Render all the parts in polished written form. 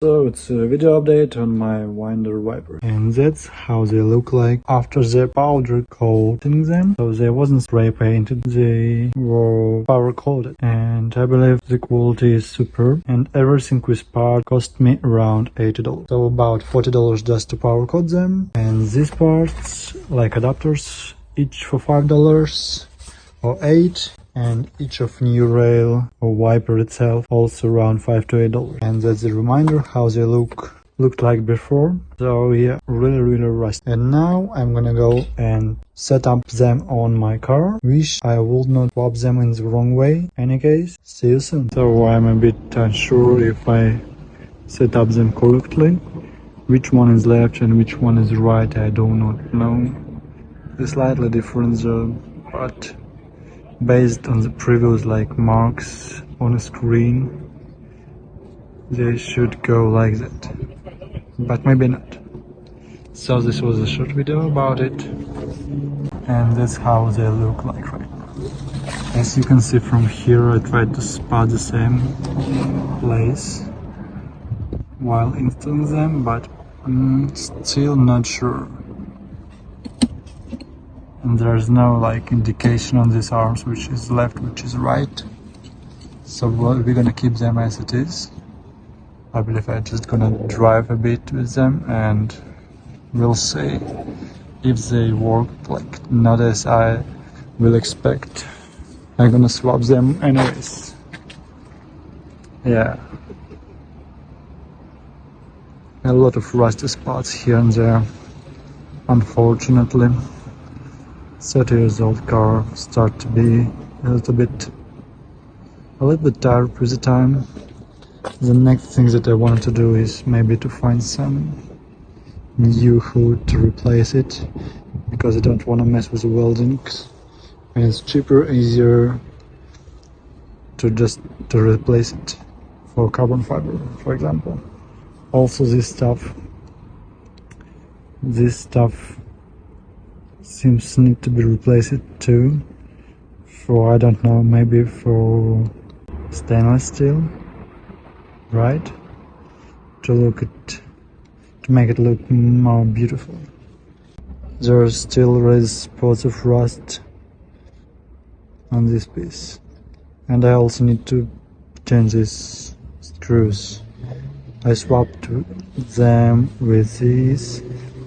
So it's a video update on my winder wiper, and that's how they look like after the powder coating them. So they wasn't spray painted, they were powder coated, and I believe the quality is superb, and everything with part cost me around $80. So about $40 just to powder coat them, and these parts, like adapters, each for $5 or $8, and each of new rail or wiper itself also around $5 to $8. And that's a reminder how they looked like before. So yeah, really rusty. And now I'm gonna go and set up them on my car. Wish I would not swap them in the wrong way. Any case, see you soon. So I'm a bit unsure if I set up them correctly. Which one is left and which one is right, I do not know. They're slightly different though, but based on the previous marks on a screen, they should go like that, but maybe not. So this was a short video about it, and that's how they look like right now. As you can see from here, I tried to spot the same place while installing them, but I'm still not sure. And there's no indication on these arms which is left, which is right. So we're gonna keep them as it is. I believe I'm just gonna drive a bit with them and we'll see if they work not as I will expect. I'm gonna swap them anyways. Yeah. A lot of rusty spots here and there, unfortunately. 30 years old car start to be a little bit tired with the time. The next thing that I wanted to do is maybe to find some new hood to replace it, because I don't want to mess with the welding, and it's cheaper, easier to replace it for carbon fiber, for example. Also this stuff seems need to be replaced too, for I don't know, maybe for stainless steel, right? To make it look more beautiful. There are still red spots of rust on this piece, and I also need to change these screws. I swapped them with these,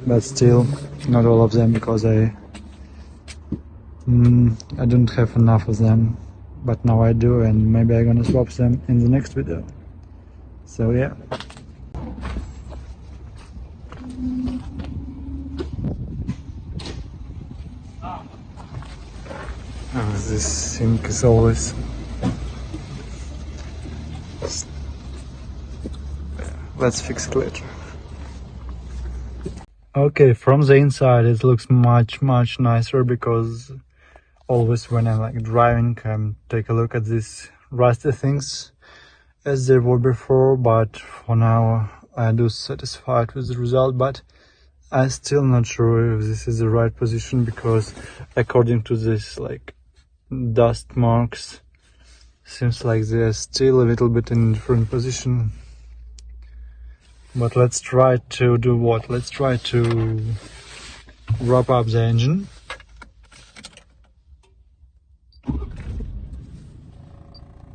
but still not all of them, because I don't have enough of them, but now I do, and maybe I'm gonna swap them in the next video. So yeah. This sink is always let's fix it later. Okay, from the inside it looks much nicer, because always when I'm driving, take a look at these rusty things as they were before. But for now I do satisfied with the result, but I'm still not sure if this is the right position, because according to this dust marks, seems like they're still a little bit in a different position. But let's try to do what? Let's try to wrap up the engine.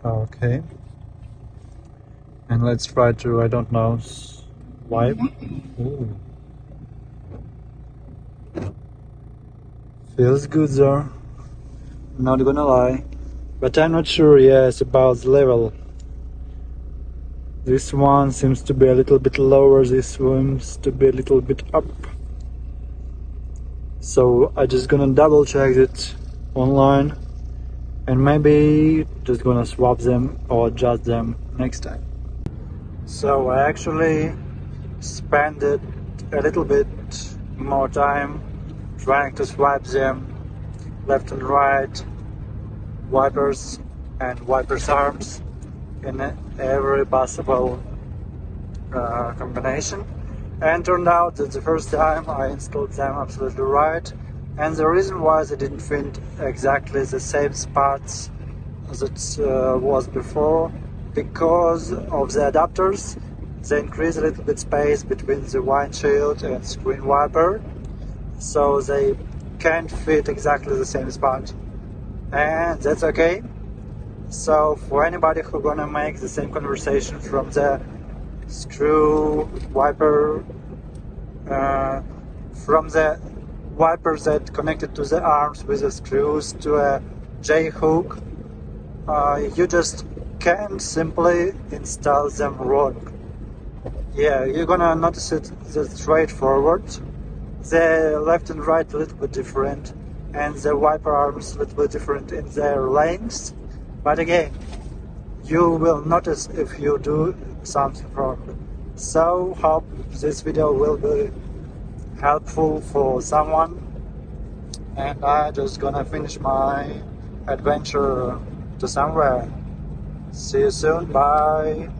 Okay. And let's try to, I don't know, wipe. Ooh. Feels good there, not gonna lie. But I'm not sure, yes, about the level. This one seems to be a little bit lower, this seems to be a little bit up. So I'm just gonna double check it online, and maybe just gonna swap them or adjust them next time. So I actually spent a little bit more time trying to swap them left and right, wipers and wipers arms, in every possible combination, and turned out that the first time I installed them absolutely right. And the reason why they didn't fit exactly the same spots as it was before, because of the adapters. they increase a little bit space between the windshield and screen wiper, so they can't fit exactly the same spot, and that's okay. So for anybody who gonna make the same conversation from the screw wiper, from the wiper that connected to the arms with the screws to a J hook, you just can't simply install them wrong. Yeah, you're gonna notice it the straightforward. The left and right a little bit different, and the wiper arms a little bit different in their lengths. But again, you will notice if you do something wrong. So hope this video will be helpful for someone, and I just gonna finish my adventure to somewhere. See you soon, bye.